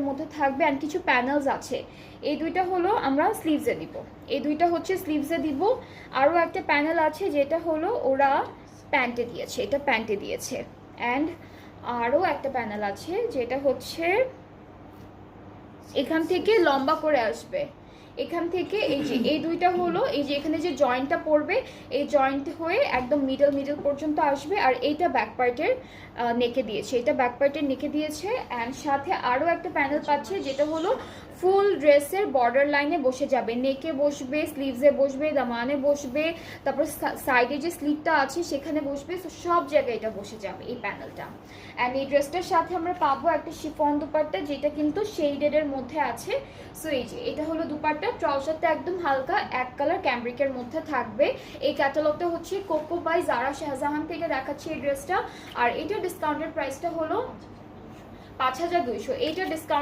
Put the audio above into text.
মধ্যে থাকবে অ্যান্ড কিছু প্যানেলস আছে। এই দুইটা হলো আমরা স্লিভসে দিব, এই দুইটা হচ্ছে স্লিভসে দিব। আরও একটা প্যানেল আছে যেটা হলো ওরা প্যান্টে দিয়েছে, এটা প্যান্টে দিয়েছে। অ্যান্ড আরও একটা প্যানেল আছে যেটা হচ্ছে এখান থেকে লম্বা করে আসবে, এখান থেকে এই যে এই দুইটা হলো এই যে এখানে যে জয়েন্টটা পড়বে এই জয়েন্ট হয়ে একদম মিডল পর্যন্ত আসবে। আর এইটা ব্যাক পার্টের নেকে দিয়েছে, এটা ব্যাক পার্টের নেকে দিয়েছে। অ্যান্ড সাথে আরও একটা প্যানেল পাচ্ছে যেটা হলো ফুল ড্রেসের বর্ডার লাইনে বসে যাবে, নেকে বসবে, স্লিভসে বসবে, দামানে বসবে, তারপর সাইডে যে স্লিভটা আছে সেখানে বসবে, সব জায়গায় এটা বসে যাবে এই প্যানেলটা। অ্যান্ড এই ড্রেসটার সাথে আমরা পাবো একটা শিফন দুপাট্টা যেটা কিন্তু শেডের মধ্যে আছে। সো এই যে এটা হলো দুপাট্টা, ট্রাউজারটা একদম হালকা এক কালার ক্যামব্রিকের মধ্যে থাকবে। এই ক্যাটালগটা হচ্ছে কোকো বাই জারা শাহজাহান থেকে দেখাচ্ছি এই ড্রেসটা। আর এটা ডিসকাউন্টেড প্রাইসটা হলো 5200, এইটা ডিসকাউন্টেড